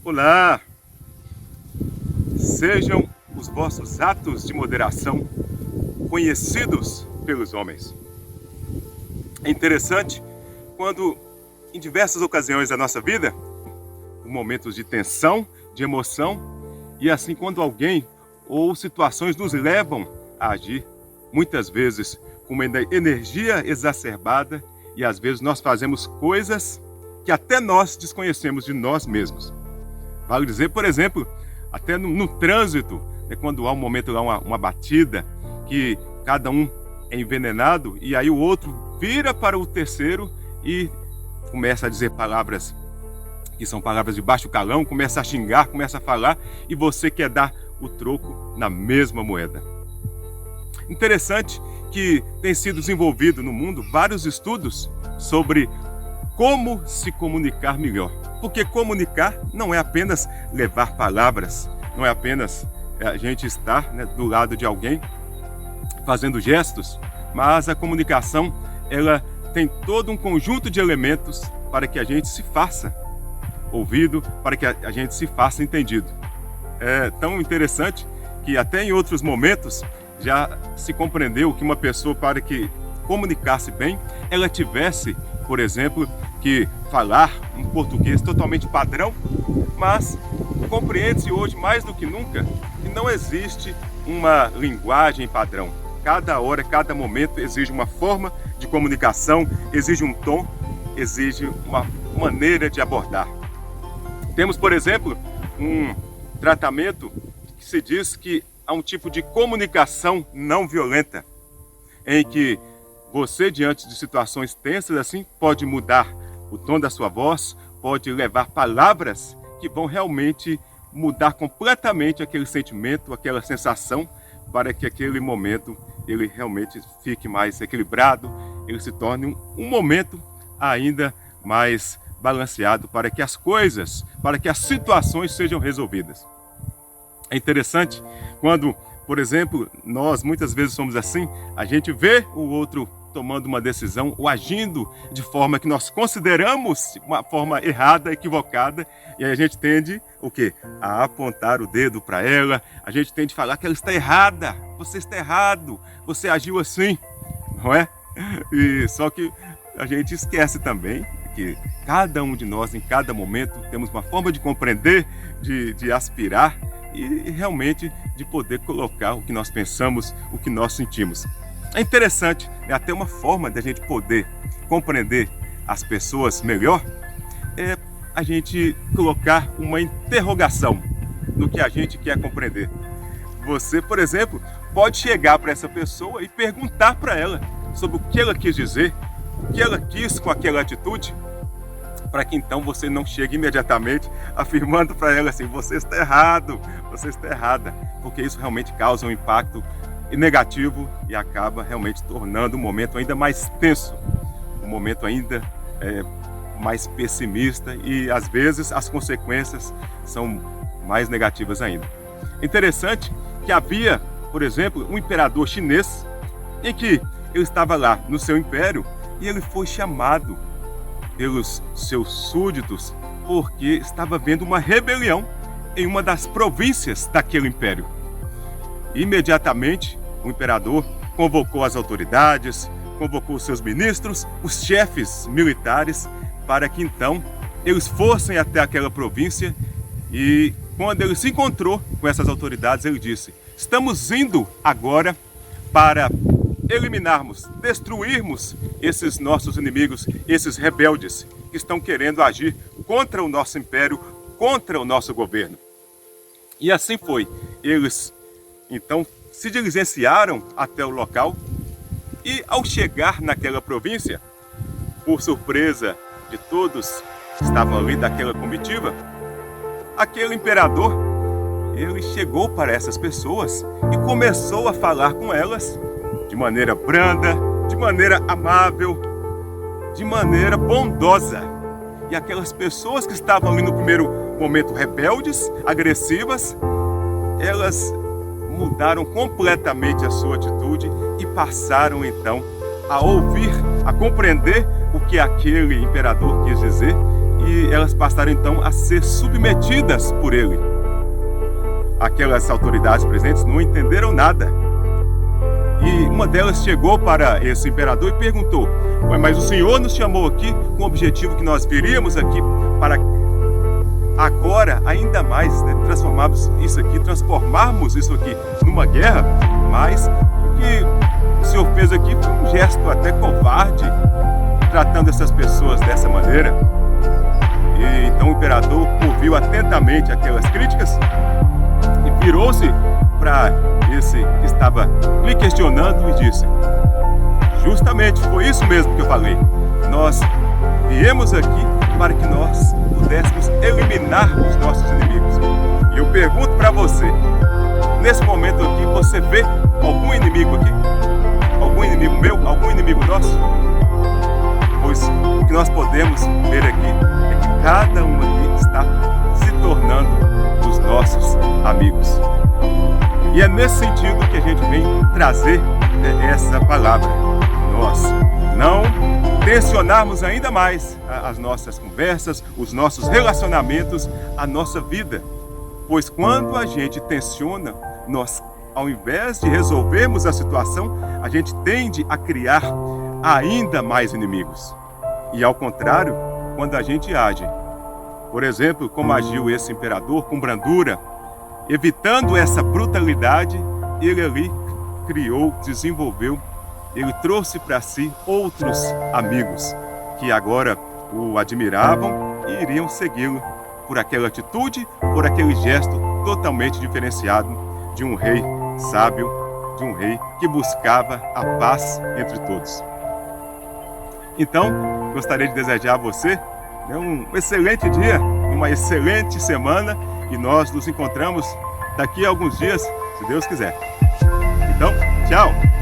Olá! Sejam os vossos atos de moderação conhecidos pelos homens. É interessante quando, em diversas ocasiões da nossa vida, momentos de tensão, de emoção, e assim quando alguém ou situações nos levam a agir, muitas vezes com uma energia exacerbada, e às vezes nós fazemos coisas que até nós desconhecemos de nós mesmos. Vale dizer, por exemplo, até no trânsito, quando há um momento lá, uma batida, que cada um é envenenado, e aí o outro vira para o terceiro e começa a dizer palavras que são palavras de baixo calão, começa a xingar, começa a falar, e você quer dar o troco na mesma moeda. Interessante que tem sido desenvolvido no mundo vários estudos sobre como se comunicar melhor. Porque comunicar não é apenas levar palavras, não é apenas a gente estar do lado de alguém fazendo gestos, mas a comunicação ela tem todo um conjunto de elementos para que a gente se faça ouvido, para que a gente se faça entendido. É tão interessante que até em outros momentos já se compreendeu que uma pessoa, para que comunicasse bem, ela tivesse, por exemplo, que falar um português totalmente padrão, mas compreende-se hoje mais do que nunca que não existe uma linguagem padrão. Cada hora, cada momento exige uma forma de comunicação, exige um tom, exige uma maneira de abordar. Temos, por exemplo, um tratamento que se diz que há um tipo de comunicação não violenta, em que você, diante de situações tensas assim, pode mudar o tom da sua voz, pode levar palavras que vão realmente mudar completamente aquele sentimento, aquela sensação, para que aquele momento ele realmente fique mais equilibrado, ele se torne um momento ainda mais balanceado para que as coisas, para que as situações sejam resolvidas. É interessante quando, por exemplo, nós muitas vezes somos assim, a gente vê o outro tomando uma decisão ou agindo de forma que nós consideramos uma forma errada, equivocada, e aí a gente tende o quê? A apontar o dedo para ela, a gente tende a falar que ela está errada, você está errado, você agiu assim, não é? E só que a gente esquece também que cada um de nós, em cada momento, temos uma forma de compreender, de aspirar e realmente de poder colocar o que nós pensamos, o que nós sentimos. É interessante, é até uma forma de a gente poder compreender as pessoas melhor, é a gente colocar uma interrogação no que a gente quer compreender. Você, por exemplo, pode chegar para essa pessoa e perguntar para ela sobre o que ela quis dizer, o que ela quis com aquela atitude, para que então você não chegue imediatamente afirmando para ela assim, você está errado, você está errada, porque isso realmente causa um impacto negativo e acaba realmente tornando um momento ainda mais tenso, um momento ainda mais pessimista, e às vezes as consequências são mais negativas ainda. Interessante que havia, por exemplo, um imperador chinês em que ele estava lá no seu império e ele foi chamado pelos seus súditos porque estava havendo uma rebelião em uma das províncias daquele império. Imediatamente, o imperador convocou as autoridades, convocou os seus ministros, os chefes militares, para que então eles fossem até aquela província, e quando ele se encontrou com essas autoridades, ele disse: estamos indo agora para eliminarmos, destruirmos esses nossos inimigos, esses rebeldes que estão querendo agir contra o nosso império, contra o nosso governo. E assim foi. Eles então se diligenciaram até o local e, ao chegar naquela província, por surpresa de todos que estavam ali daquela comitiva, aquele imperador, ele chegou para essas pessoas e começou a falar com elas de maneira branda, de maneira amável, de maneira bondosa. E aquelas pessoas que estavam ali no primeiro momento rebeldes, agressivas, elas mudaram completamente a sua atitude e passaram então a ouvir, a compreender o que aquele imperador quis dizer, e elas passaram então a ser submetidas por ele. Aquelas autoridades presentes não entenderam nada. E uma delas chegou para esse imperador e perguntou: mas o Senhor nos chamou aqui com o objetivo que nós viríamos aqui para agora ainda mais, né, transformarmos isso aqui numa guerra, mas o que o Senhor fez aqui foi um gesto até covarde, tratando essas pessoas dessa maneira. E então o imperador ouviu atentamente aquelas críticas e virou-se para esse que estava lhe questionando e disse: justamente foi isso mesmo que eu falei. Nós viemos aqui para que nós pudéssemos eliminar os nossos inimigos. E eu pergunto para você, nesse momento aqui, você vê algum inimigo aqui? Algum inimigo meu? Algum inimigo nosso? Pois o que nós podemos ver aqui é que cada um aqui está se tornando os nossos amigos. E é nesse sentido que a gente vem trazer essa palavra. Nós não tensionarmos ainda mais as nossas conversas, os nossos relacionamentos, a nossa vida. Pois quando a gente tensiona, nós, ao invés de resolvermos a situação, a gente tende a criar ainda mais inimigos. E ao contrário, quando a gente age, por exemplo, como agiu esse imperador, com brandura, evitando essa brutalidade, ele ali criou, desenvolveu, ele trouxe para si outros amigos que agora o admiravam e iriam segui-lo por aquela atitude, por aquele gesto totalmente diferenciado de um rei sábio, de um rei que buscava a paz entre todos. Então, gostaria de desejar a você um excelente dia, uma excelente semana, e nós nos encontramos daqui a alguns dias, se Deus quiser. Então, tchau!